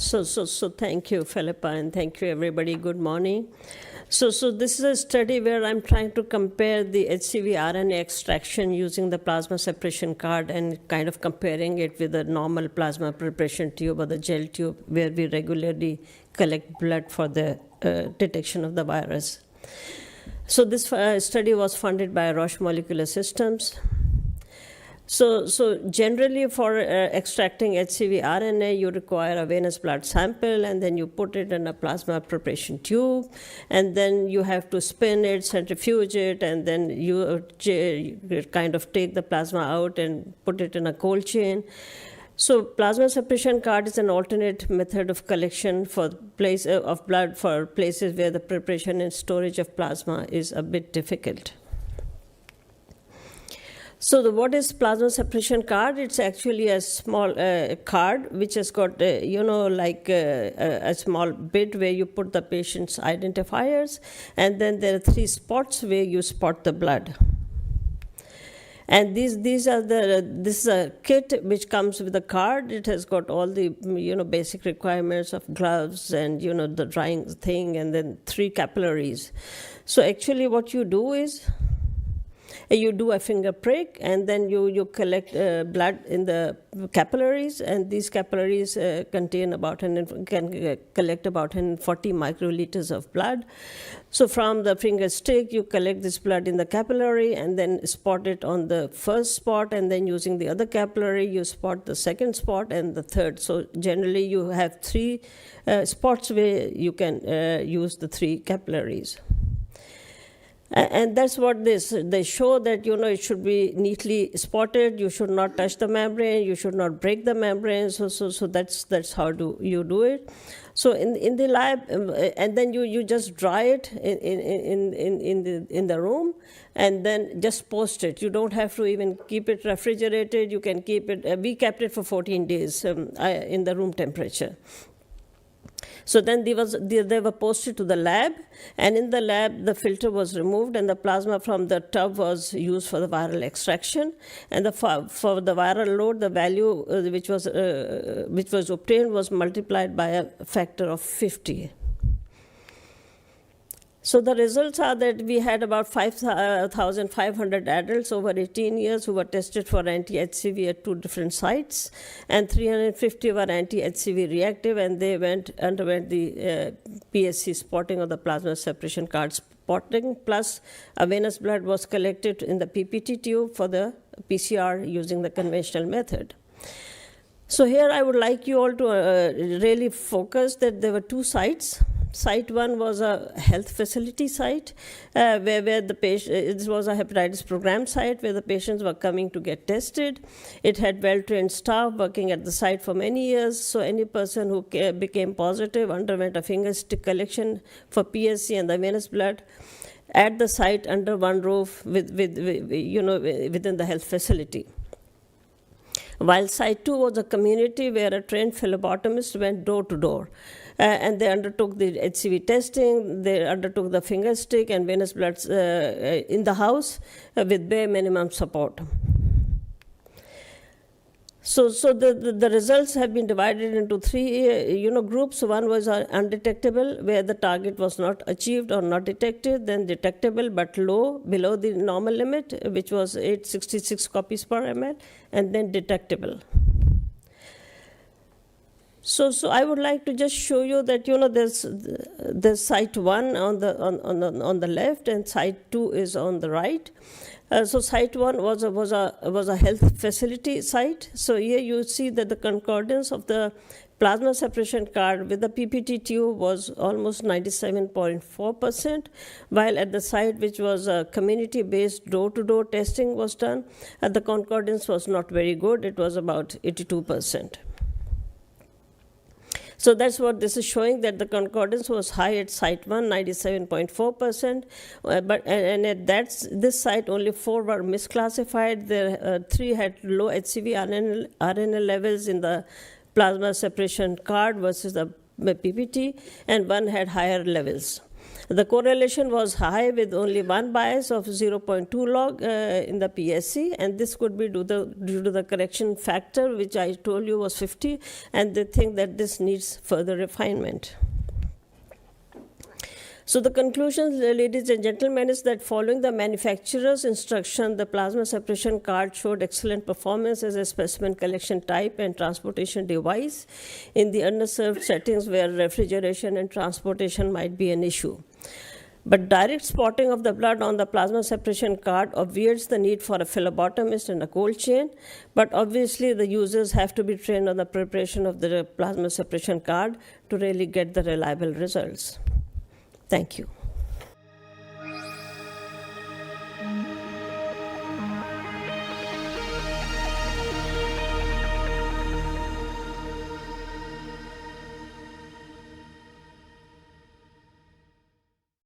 So thank you, Philippa, and thank you, everybody. Good morning. So this is a study where I'm trying to compare the HCV RNA extraction using the plasma separation card and kind of comparing it with a normal plasma preparation tube or the gel tube where we regularly collect blood for the detection of the virus. So this study was funded by Roche Molecular Systems. So generally for extracting HCV RNA, you require a venous blood sample, and then you put it in a plasma preparation tube, and then you have to spin it, centrifuge it, and then you kind of take the plasma out and put it in a cold chain. So plasma separation card is an alternate method of collection for of blood for places where the preparation and storage of plasma is a bit difficult. So what is plasma separation card? It's actually a small card which has got, a small bit where you put the patient's identifiers, and then there are 3 spots where you spot the blood. And this is a kit which comes with a card. It has got all the basic requirements of gloves and the drying thing, and then 3 capillaries. So actually what you do is you do a finger prick, and then you collect blood in the capillaries, and these capillaries can collect about 140 microliters of blood. So from the finger stick, you collect this blood in the capillary and then spot it on the first spot, and then using the other capillary, you spot the second spot and the third. So generally you have 3 spots where you can use the 3 capillaries. And that's what they show, that it should be neatly spotted. You should not touch the membrane. You should not break the membrane. So that's how you do it. So in the lab, and then you just dry it in the room, and then just post it. You don't have to even keep it refrigerated. You can keep it. We kept it for 14 days in the room temperature. So then they were posted to the lab, and in the lab the filter was removed, and the plasma from the tub was used for the viral extraction. And for the viral load, the value which was obtained was multiplied by a factor of 50. So the results are that we had about 5,500 adults over 18 years who were tested for anti-HCV at 2 different sites, and 350 were anti-HCV reactive, and they underwent the PSC spotting, or the plasma separation card spotting, plus a venous blood was collected in the PPT tube for the PCR using the conventional method. So here I would like you all to really focus that there were 2 sites. Site 1 was a health facility site, where the patient, it was a hepatitis program site where the patients were coming to get tested. It had well-trained staff working at the site for many years, so any person who became positive underwent a finger stick collection for PSC and the venous blood at the site under one roof within the health facility. While Site 2 was a community where a trained phlebotomist went door to door. And they undertook the HCV testing, they undertook the finger stick and venous bloods in the house with bare minimum support. So the results have been divided into 3 groups. One was undetectable, where the target was not achieved or not detected, then detectable but low, below the normal limit, which was 866 copies per ml, and then detectable. So I would like to just show you that there's Site 1 on the left, and Site 2 is on the right. So Site 1 was a health facility site. So here you see that the concordance of the plasma separation card with the PPT tube was almost 97.4%, while at the site, which was a community-based door-to-door testing was done, the concordance was not very good. It was about 82%. So that's what this is showing, that the concordance was high at Site 1, 97.4%, and at this site only 4 were misclassified. There 3 had low HCV RNA levels in the plasma separation card versus the PPT, and 1 had higher levels. The correlation was high with only one bias of 0.2 log in the PSC, and this could be due to the correction factor, which I told you was 50, and they think that this needs further refinement. So the conclusion, ladies and gentlemen, is that following the manufacturer's instruction, the plasma separation card showed excellent performance as a specimen collection type and transportation device in the underserved settings where refrigeration and transportation might be an issue. But direct spotting of the blood on the plasma separation card obviates the need for a phlebotomist and a cold chain, but obviously the users have to be trained on the preparation of the plasma separation card to really get the reliable results. Thank you.